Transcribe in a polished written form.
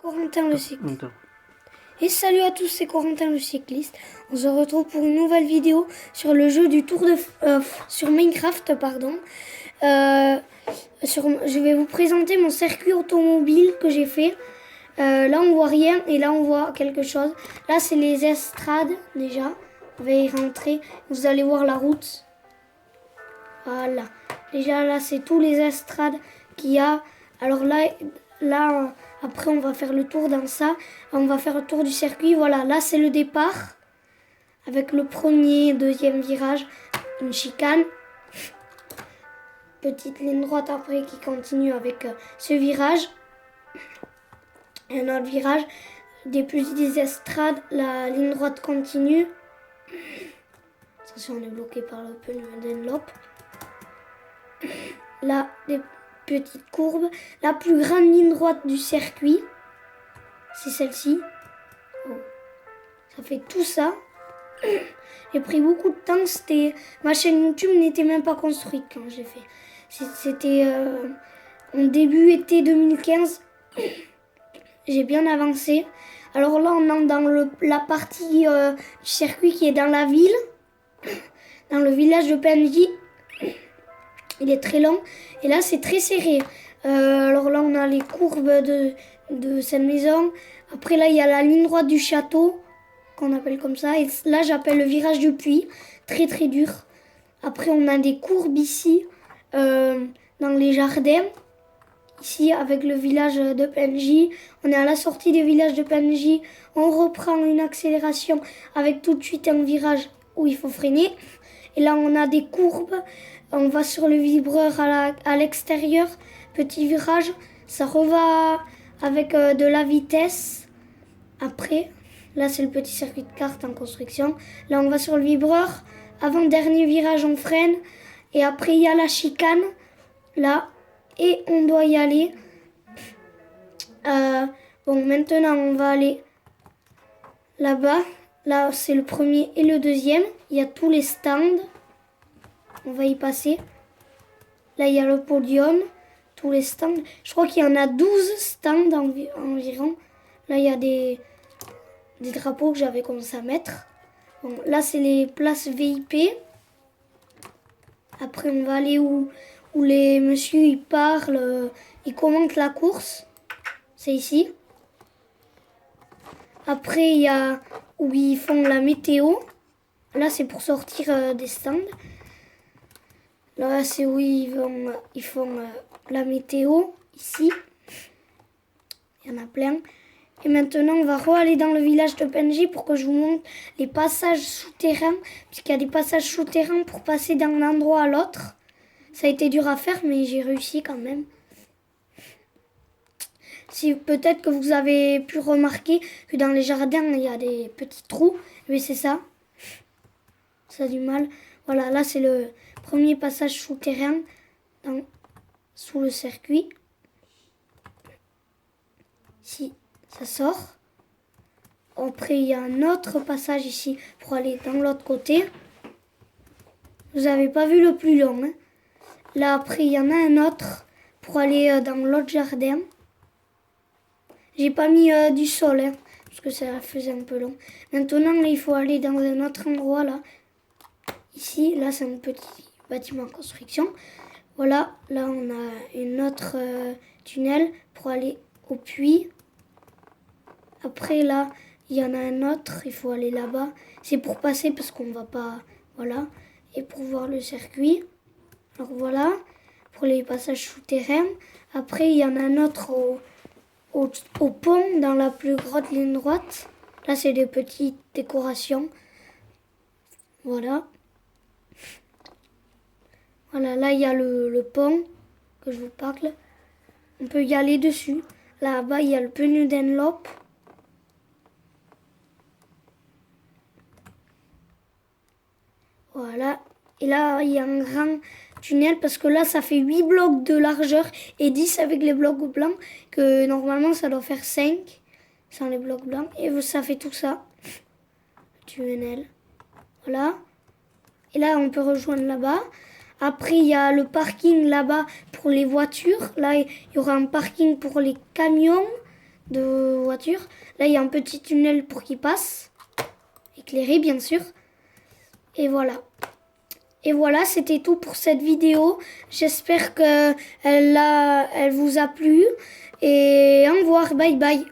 Corentin le cycliste. Et salut à tous, c'est Corentin le cycliste. On se retrouve pour une nouvelle vidéo sur le jeu du tour de sur Minecraft, pardon. Je vais vous présenter mon circuit automobile que j'ai fait. Là on voit rien et là on voit quelque chose. Là c'est les estrades déjà. On va y rentrer. Vous allez voir la route. Voilà. Déjà là c'est tous les estrades qu'il y a. Alors là après on va faire le tour dans ça. On va faire le tour du circuit. Voilà, là c'est le départ. Avec le premier, deuxième virage. Une chicane. Petite ligne droite après qui continue avec ce virage. Et un autre virage. Depuis des estrades, la ligne droite continue. Attention, on est bloqué par le pneu d'enveloppe. Là, des petites courbes. La plus grande ligne droite du circuit, c'est celle-ci. Oh. Ça fait tout ça. J'ai pris beaucoup de temps. Ma chaîne YouTube n'était même pas construite quand j'ai fait. C'était en début été 2015. J'ai bien avancé. Alors là, on entre dans la partie du circuit qui est dans la ville. Dans le village de PNJ. Il est très long. Et là, c'est très serré. Alors là, on a les courbes de cette maison. Après, là, il y a la ligne droite du château, qu'on appelle comme ça. Et là, j'appelle le virage du puits. Très, très dur. Après, on a des courbes ici, dans les jardins. Ici, avec le village de PNJ. On est à la sortie du village de PNJ. On reprend une accélération avec tout de suite un virage où il faut freiner. Et là, on a des courbes. On va sur le vibreur à l'extérieur. Petit virage. Ça reva avec de la vitesse. Après, là, c'est le petit circuit de kart en construction. Là, on va sur le vibreur. Avant-dernier virage, on freine. Et après, il y a la chicane. Là. Et on doit y aller. Bon, maintenant, on va aller là-bas. Là, c'est le premier et le deuxième. Il y a tous les stands. On va y passer. Là, il y a le podium. Tous les stands. Je crois qu'il y en a 12 stands environ. Là, il y a des drapeaux que j'avais commencé à mettre. Bon, là, c'est les places VIP. Après, on va aller où les messieurs ils parlent, ils commentent la course. C'est ici. Après, il y a où ils font la météo. Là, c'est pour sortir des stands. Là, c'est où ils font la météo. Ici. Il y en a plein. Et maintenant, on va aller dans le village de PNJ pour que je vous montre les passages souterrains. Puisqu'il y a des passages souterrains pour passer d'un endroit à l'autre. Ça a été dur à faire, mais j'ai réussi quand même. Si peut-être que vous avez pu remarquer que dans les jardins, il y a des petits trous. Mais c'est ça. Ça a du mal. Voilà, là, c'est le premier passage souterrain sous le circuit. Ici, ça sort. Après, il y a un autre passage ici pour aller dans l'autre côté. Vous n'avez pas vu le plus long, hein. Là, après, il y en a un autre pour aller dans l'autre jardin. J'ai pas mis du sol, hein, parce que ça faisait un peu long. Maintenant, là, il faut aller dans un autre endroit, là. Ici, là, c'est un petit bâtiment en construction. Voilà, là, on a une autre tunnel pour aller au puits. Après, là, il y en a un autre, il faut aller là-bas. C'est pour passer parce qu'on va pas... Voilà, et pour voir le circuit. Alors voilà, pour les passages souterrains. Après, il y en a un autre au pont, dans la plus grande ligne droite. Là, c'est des petites décorations. Voilà. Voilà, là, il y a le pont que je vous parle. On peut y aller dessus. Là-bas, il y a le pneu d'enveloppe. Voilà. Et là, il y a un grand tunnel parce que là, ça fait 8 blocs de largeur et 10 avec les blocs blancs. Que normalement, ça doit faire 5 sans les blocs blancs. Et ça fait tout ça. Tunnel. Voilà. Et là, on peut rejoindre là-bas. Après, il y a le parking là-bas pour les voitures. Là, il y aura un parking pour les camions. voiture. Là, il y a un petit tunnel pour qu'il passe. Éclairé, bien sûr. Et voilà. Et voilà, c'était tout pour cette vidéo. J'espère que elle vous a plu. Et au revoir, bye bye.